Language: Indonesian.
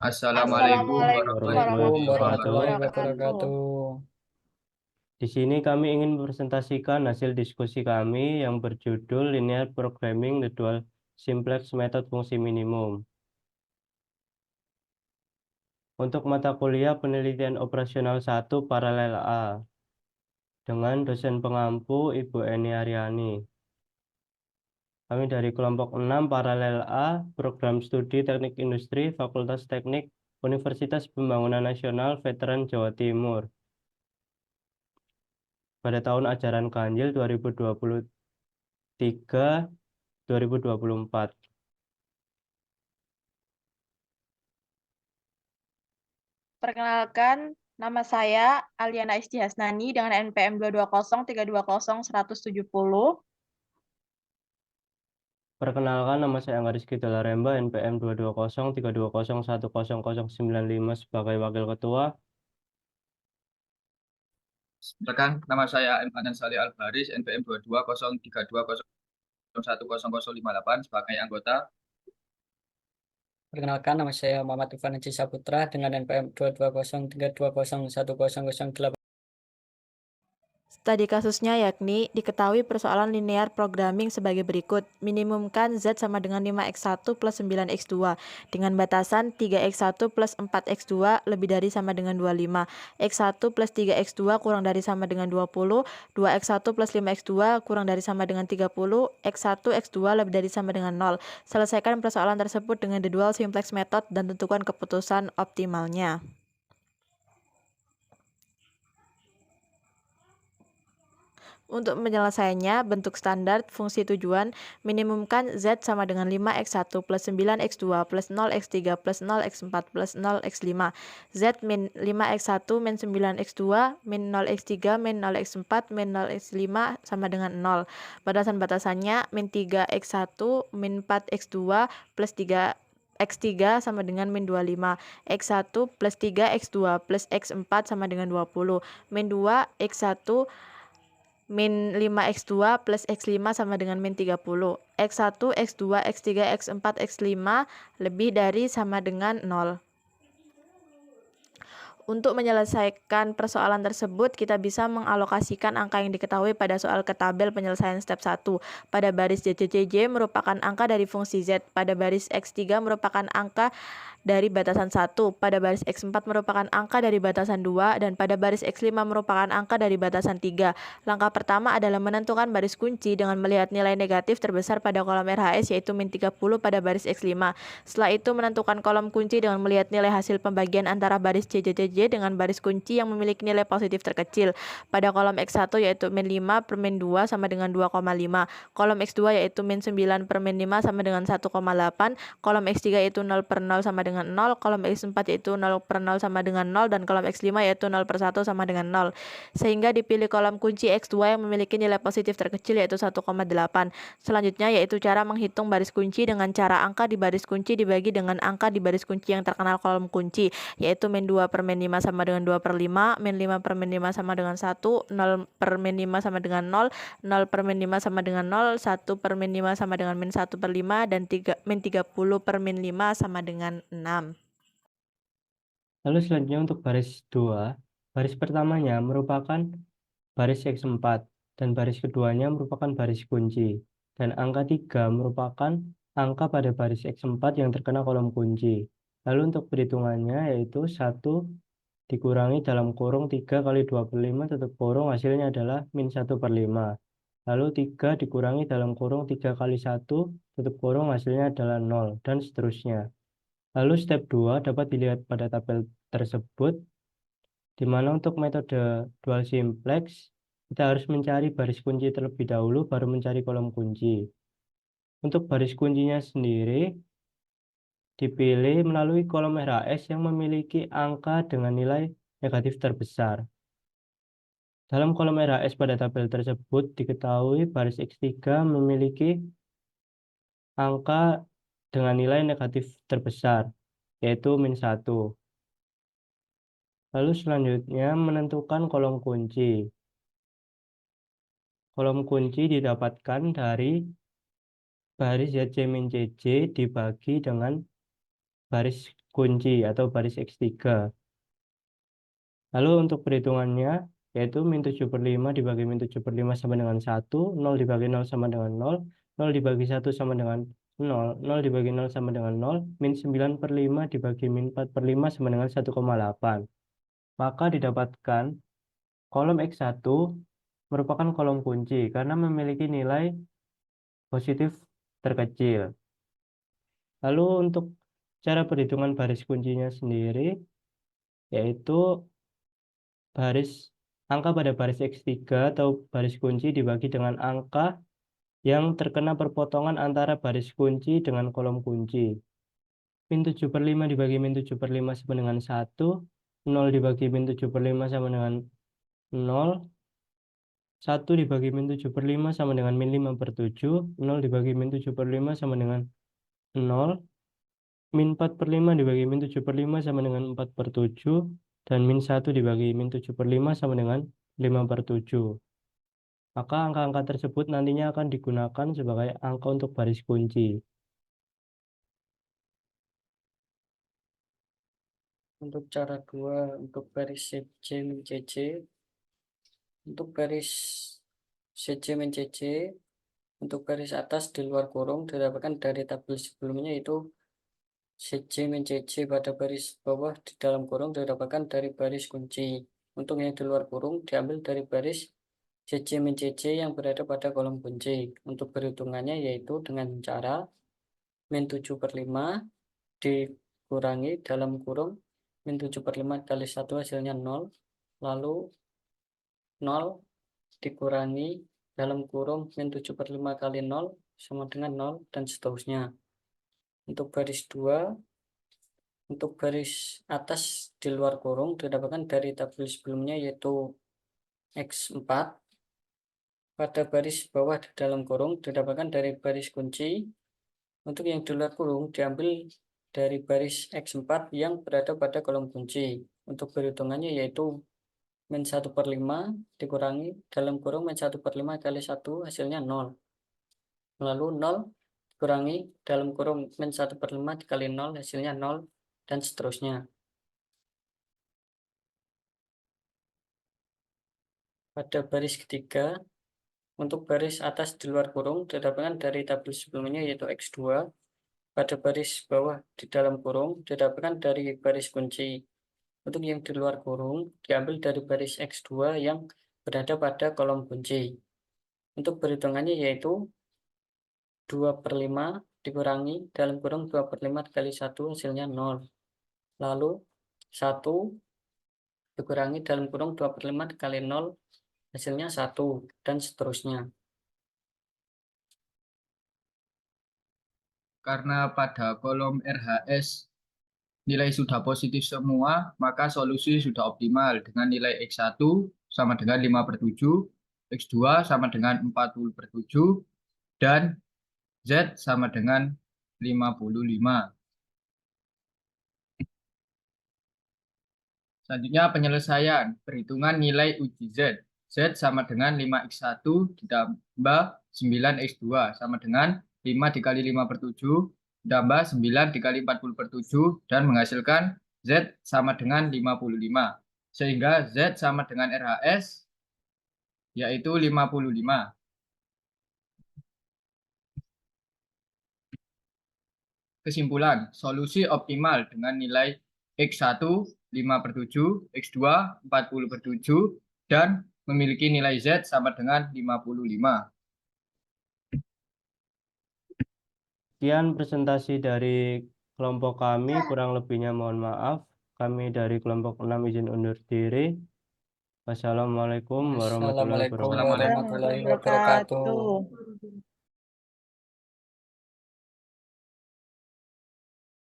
Assalamualaikum warahmatullahi Assalamualaikum warahmatullahi wabarakatuh. wabarakatuh. Di sini kami ingin mempresentasikan hasil diskusi kami yang berjudul Linear Programming The Dual Simplex Method Fungsi Minimum. Untuk mata kuliah Penelitian Operasional 1 Paralel A dengan dosen pengampu Ibu Eni Aryani. Kami dari kelompok 6 Paralel A, Program Studi Teknik Industri, Fakultas Teknik, Universitas Pembangunan Nasional, Veteran Jawa Timur. Pada tahun ajaran ganjil 2023-2024. Perkenalkan, nama saya Aliana Isti Hasnani dengan NPM 220320170. Perkenalkan, nama saya Angga Rizky Dalaremba, NPM 2203201001095 sebagai Wakil Ketua. Rekan, nama saya M. Hanan Salih Al-Baris, NPM 220320010058 sebagai anggota. Perkenalkan, nama saya Muhammad Tufan Haji Saputra dengan NPM 22032010008. Studi kasusnya yakni diketahui persoalan linear programming sebagai berikut. Minimumkan Z sama dengan 5x1 plus 9x2 dengan batasan 3x1 plus 4x2 lebih dari sama dengan 25, x1 plus 3x2 kurang dari sama dengan 20, 2x1 plus 5x2 kurang dari sama dengan 30, x1, x2 lebih dari sama dengan 0. Selesaikan persoalan tersebut dengan the dual simplex method dan tentukan keputusan optimalnya. Untuk menyelesaikannya, bentuk standar fungsi tujuan minimumkan Z sama dengan 5x1 plus 9x2 plus 0x3 plus 0x4 plus 0x5. Z min 5x1 min 9x2 min 0x3 min 0x4 min 0x5 sama dengan 0. Batasan-batasannya min 3x1 min 4x2 plus 3 X3 sama dengan min 25, X1 plus 3 X2 plus X4 sama dengan 20, min 2 X1 min 5x2 plus x5 sama dengan min 30, x1, x2, x3, x4, x5 lebih dari sama dengan 0. Untuk menyelesaikan persoalan tersebut, kita bisa mengalokasikan angka yang diketahui pada soal ke tabel penyelesaian step 1. Pada baris JJJJ merupakan angka dari fungsi Z, pada baris X3 merupakan angka dari batasan 1, pada baris X4 merupakan angka dari batasan 2, dan pada baris X5 merupakan angka dari batasan 3. Langkah pertama adalah menentukan baris kunci dengan melihat nilai negatif terbesar pada kolom RHS yaitu min 30 pada baris X5. Setelah itu menentukan kolom kunci dengan melihat nilai hasil pembagian antara baris JJJJ dengan baris kunci yang memiliki nilai positif terkecil. Pada kolom X1 yaitu min 5 per min 2 sama dengan 2,5, kolom X2 yaitu min 9 per min 5 sama dengan 1,8, kolom X3 yaitu 0 per 0 sama dengan 0, kolom X4 yaitu 0 per 0 sama dengan 0, dan kolom X5 yaitu 0 per 1 sama dengan 0. Sehingga dipilih kolom kunci X2 yang memiliki nilai positif terkecil yaitu 1,8. Selanjutnya yaitu cara menghitung baris kunci dengan cara angka di baris kunci dibagi dengan angka di baris kunci yang terkenal kolom kunci, yaitu min 2 per min 5 sama dengan 2 per 5, min 5 per min 5 sama dengan 1, 0 per min 5 sama dengan 0, 0 per min 5 sama dengan 0, 1 per min 5 sama dengan min 1 per 5, dan min 30 per min 5 sama dengan 6. Lalu selanjutnya untuk baris 2, baris pertamanya merupakan baris X4 dan baris keduanya merupakan baris kunci, dan angka 3 merupakan angka pada baris X4 yang terkena kolom kunci. Lalu untuk perhitungannya yaitu 1 dikurangi dalam kurung 3 kali 25 tutup kurung hasilnya adalah min 1 per 5. Lalu 3 dikurangi dalam kurung 3 kali 1 tutup kurung hasilnya adalah 0, dan seterusnya. Lalu step 2 dapat dilihat pada tabel tersebut, di mana untuk metode dual simplex, kita harus mencari baris kunci terlebih dahulu, baru mencari kolom kunci. Untuk baris kuncinya sendiri, dipilih melalui kolom RHS yang memiliki angka dengan nilai negatif terbesar. Dalam kolom RHS pada tabel tersebut, diketahui baris X3 memiliki angka dengan nilai negatif terbesar, yaitu min 1. Lalu selanjutnya menentukan kolom kunci. Kolom kunci didapatkan dari baris ZC min CC dibagi dengan baris kunci atau baris X3. Lalu untuk perhitungannya, yaitu min 7/5 dibagi min 7/5 sama dengan 1, 0 dibagi 0 sama dengan 0 dibagi 1 sama dengan 0 dibagi 0 sama dengan 0, min 9/5 dibagi min 4/5 sama dengan 1,8. Maka didapatkan kolom X1 merupakan kolom kunci karena memiliki nilai positif terkecil. Lalu untuk cara perhitungan baris kuncinya sendiri, yaitu angka pada baris X3 atau baris kunci dibagi dengan angka yang terkena perpotongan antara baris kunci dengan kolom kunci. Min 7/5 dibagi min 7/5 sama dengan 1, 0 dibagi min 7/5 sama dengan 0, 1 dibagi min 7/5 sama dengan min 5/7, 0 dibagi min 7/5 sama dengan 0, min 4/5 dibagi min 7/5 sama dengan 4/7, dan min 1 dibagi min 7/5 sama dengan 5/7. Maka angka-angka tersebut nantinya akan digunakan sebagai angka untuk baris kunci. Untuk cara 2, untuk baris CC min CC, untuk baris CC min CC, untuk baris atas di luar kurung didapatkan dari tabel sebelumnya, yaitu CC min CC pada baris bawah di dalam kurung didapatkan dari baris kunci. Untuk yang di luar kurung diambil dari baris CC min CC yang berada pada kolom kunci. Untuk perhitungannya yaitu dengan cara min 7/5 dikurangi dalam kurung min 7/5 kali 1 hasilnya 0, lalu 0 dikurangi dalam kurung min 7/5 kali 0 sama dengan 0, dan seterusnya. Untuk baris 2, untuk baris atas di luar kurung didapatkan dari tabel sebelumnya, yaitu X4 pada baris bawah di dalam kurung didapatkan dari baris kunci. Untuk yang di luar kurung diambil dari baris X4 yang berada pada kolom kunci. Untuk perhitungannya yaitu min 1/5 dikurangi dalam kurung min 1/5 kali 1 hasilnya 0. Lalu 0 dikurangi dalam kurung min 1/5 dikali 0 hasilnya 0, dan seterusnya. Pada baris ketiga, untuk baris atas di luar kurung didapatkan dari tabel sebelumnya, yaitu X2 pada baris bawah di dalam kurung didapatkan dari baris kunci. Untuk yang di luar kurung diambil dari baris X2 yang berada pada kolom kunci. Untuk perhitungannya yaitu 2/5 dikurangi dalam kurung 2/5 dikali 1 hasilnya 0. Lalu 1 dikurangi dalam kurung 2/5 dikali 0 hasilnya 1, dan seterusnya. Karena pada kolom RHS nilai sudah positif semua, maka solusi sudah optimal dengan nilai X1 sama dengan 5/7, X2 sama dengan 40/7, dan Z sama dengan 55. Selanjutnya penyelesaian perhitungan nilai uji Z. Z sama dengan 5x1 ditambah 9x2 sama dengan 5 dikali 5/7 ditambah 9 dikali 40/7 dan menghasilkan Z sama dengan 55. Sehingga Z sama dengan RHS yaitu 55. Kesimpulan, solusi optimal dengan nilai X1 5/7, X2 40/7, dan memiliki nilai Z sama dengan 55. Sekian presentasi dari kelompok kami, kurang lebihnya mohon maaf. Kami dari kelompok 6 izin undur diri. Wassalamualaikum warahmatullahi Assalamualaikum wabarakatuh. warahmatullahi wabarakatuh.